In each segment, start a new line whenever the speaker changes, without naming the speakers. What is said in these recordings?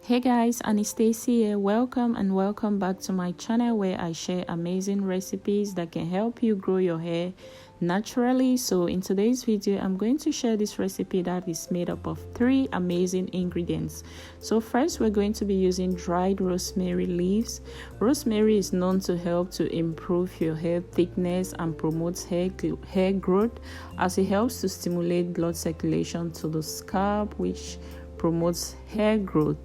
Hey guys, Anastasia here. Welcome back to my channel where I share amazing recipes that can help you grow your hair naturally. So in today's video, I'm going to share this recipe that is made up of 3 amazing ingredients. So first, we're going to be using dried rosemary leaves. Rosemary is known to help to improve your hair thickness and promotes hair growth, as it helps to stimulate blood circulation to the scalp, which promotes hair growth.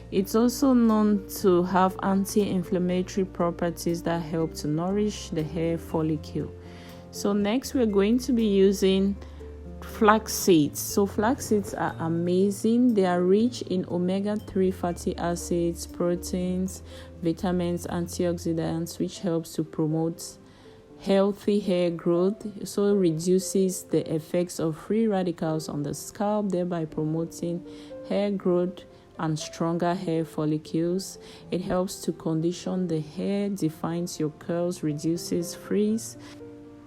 It's also known to have anti-inflammatory properties that help to nourish the hair follicle. So next, we're going to be using flax seeds. So flax seeds are amazing. They are rich in omega-3 fatty acids, proteins, vitamins, antioxidants, which helps to promote healthy hair growth. So it reduces the effects of free radicals on the scalp, thereby promoting hair growth and stronger hair follicles. It helps to condition the hair, defines your curls, reduces frizz.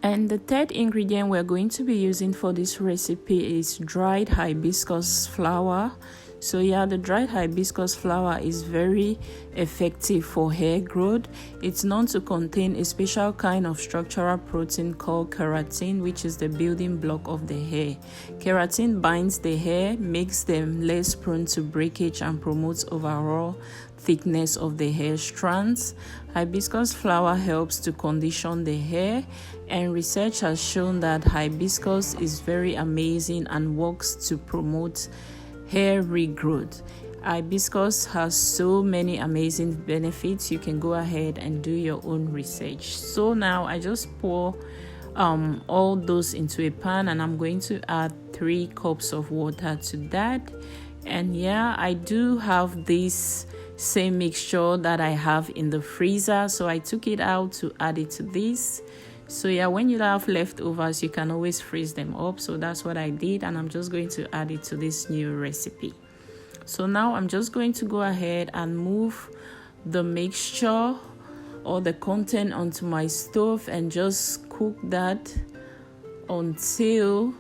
And the third ingredient we're going to be using for this recipe is dried hibiscus flower. So the dried hibiscus flower is very effective for hair growth. It's known to contain a special kind of structural protein called keratin, which is the building block of the hair. Keratin binds the hair, makes them less prone to breakage, and promotes overall thickness of the hair strands. Hibiscus flower helps to condition the hair, and research has shown that hibiscus is very amazing and works to promote hair regrowth. Hibiscus has so many amazing benefits. You can go ahead and do your own research. So now I just pour all those into a pan, and I'm going to add 3 cups of water to that. And I do have this same mixture that I have in the freezer, so I took it out to add it to this. So when you have leftovers, you can always freeze them up. So that's what I did, and I'm just going to add it to this new recipe. So now I'm just going to go ahead and move the mixture or the content onto my stove and just cook that until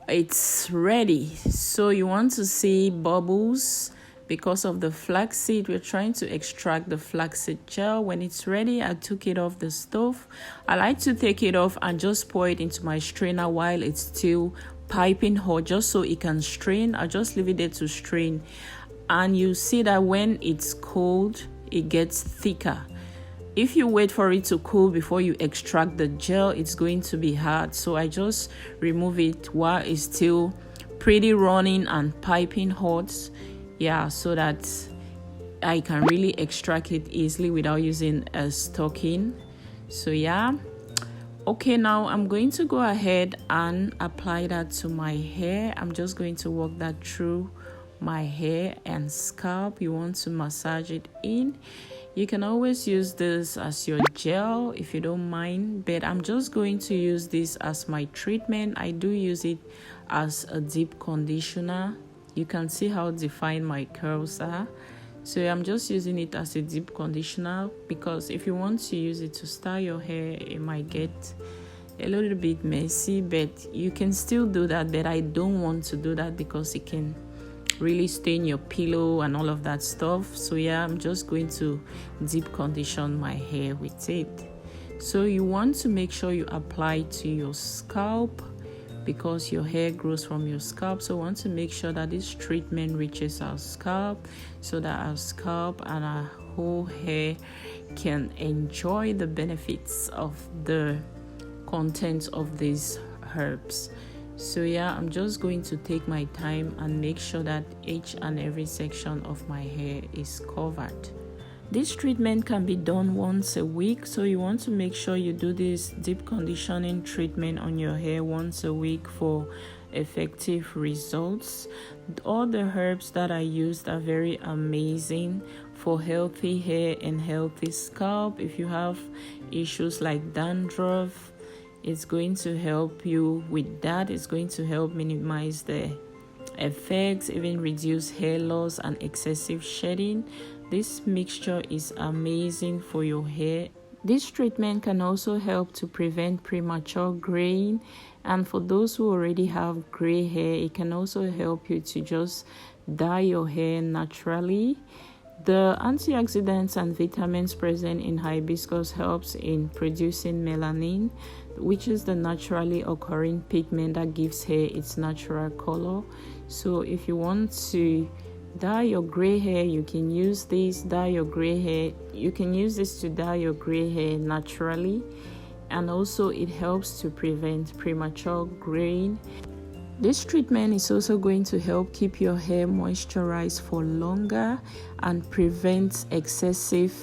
it's ready. So you want to see bubbles because of the flaxseed. We're trying to extract the flaxseed gel. When it's ready, I took it off the stove. I like to take it off and just pour it into my strainer while it's still piping hot, just so it can strain. I just leave it there to strain, and you see that when it's cold, it gets thicker. If you wait for it to cool before you extract the gel, it's going to be hard. So I just remove it while it's still pretty running and piping hot, so that I can really extract it easily without using a stocking. So okay, now I'm going to go ahead and apply that to my hair. I'm just going to work that through my hair and scalp. You want to massage it in. You can always use this as your gel if you don't mind, but I'm just going to use this as my treatment. I do use it as a deep conditioner. You can see how defined my curls are. So I'm just using it as a deep conditioner, because if you want to use it to style your hair, it might get a little bit messy, but you can still do that. But I don't want to do that because it can really stain your pillow and all of that stuff. So I'm just going to deep condition my hair with it. So you want to make sure you apply to your scalp, because your hair grows from your scalp. So we want to make sure that this treatment reaches our scalp, so that our scalp and our whole hair can enjoy the benefits of the contents of these herbs. So I'm just going to take my time and make sure that each and every section of my hair is covered. This treatment can be done once a week, so you want to make sure you do this deep conditioning treatment on your hair once a week for effective results. All the herbs that I used are very amazing for healthy hair and healthy scalp. If you have issues like dandruff, it's going to help you with that. It's going to help minimize the effects, even reduce hair loss and excessive shedding. This mixture is amazing for your hair. This treatment can also help to prevent premature graying, and for those who already have gray hair, it can also help you to just dye your hair naturally. The antioxidants and vitamins present in hibiscus helps in producing melanin, which is the naturally occurring pigment that gives hair its natural color. So if you want to dye your gray hair, you can use this. You can use this to dye your gray hair naturally, and also it helps to prevent premature graying. This treatment is also going to help keep your hair moisturized for longer and prevent excessive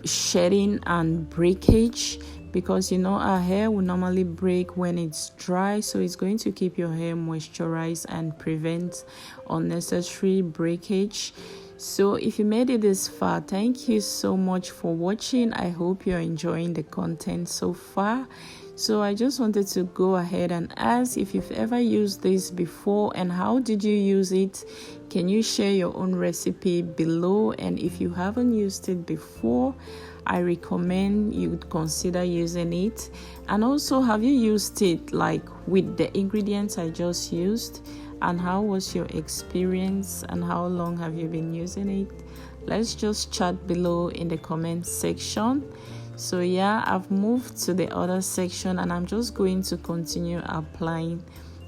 shedding and breakage, because our hair will normally break when it's dry. So it's going to keep your hair moisturized and prevent unnecessary breakage. So if you made it this far, thank you so much for watching. I hope you're enjoying the content so far. So I just wanted to go ahead and ask if you've ever used this before, and how did you use it? Can you share your own recipe below? And if you haven't used it before, I recommend you consider using it. And also, have you used it like with the ingredients I just used? And how was your experience, and how long have you been using it? Let's just chat below in the comment section. So yeah, I've moved to the other section, and I'm just going to continue applying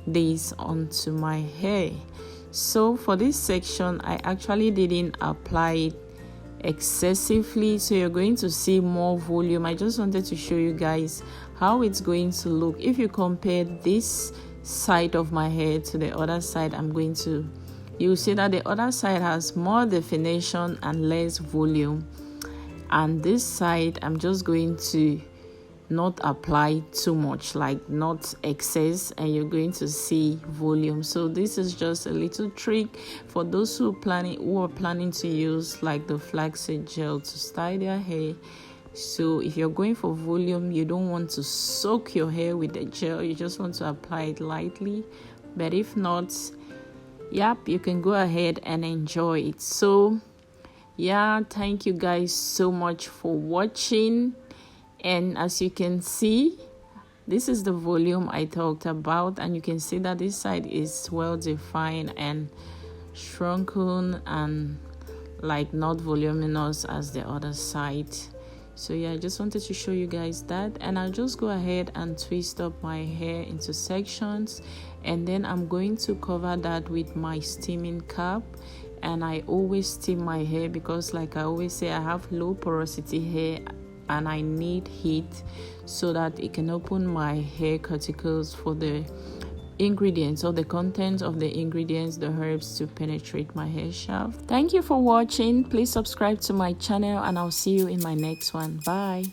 this onto my hair. So for this section, I actually didn't apply it excessively, so you're going to see more volume. I just wanted to show you guys how it's going to look if you compare this side of my hair to the other side. You'll see that the other side has more definition and less volume, and this side I'm just going to not apply too much, like not excess, and you're going to see volume. So this is just a little trick for those who are planning to use like the flaxseed gel to style their hair. So if you're going for volume, you don't want to soak your hair with the gel, you just want to apply it lightly. But if not, you can go ahead and enjoy it. So thank you guys so much for watching. And as you can see, this is the volume I talked about, and you can see that this side is well defined and shrunken and like not voluminous as the other side. So I just wanted to show you guys that, and I'll just go ahead and twist up my hair into sections, and then I'm going to cover that with my steaming cap. And I always steam my hair because, like I always say, I have low porosity hair and I need heat so that it can open my hair cuticles for the ingredients or the content of the ingredients, the herbs, to penetrate my hair shaft. Thank you for watching. Please subscribe to my channel, and I'll see you in my next one. Bye.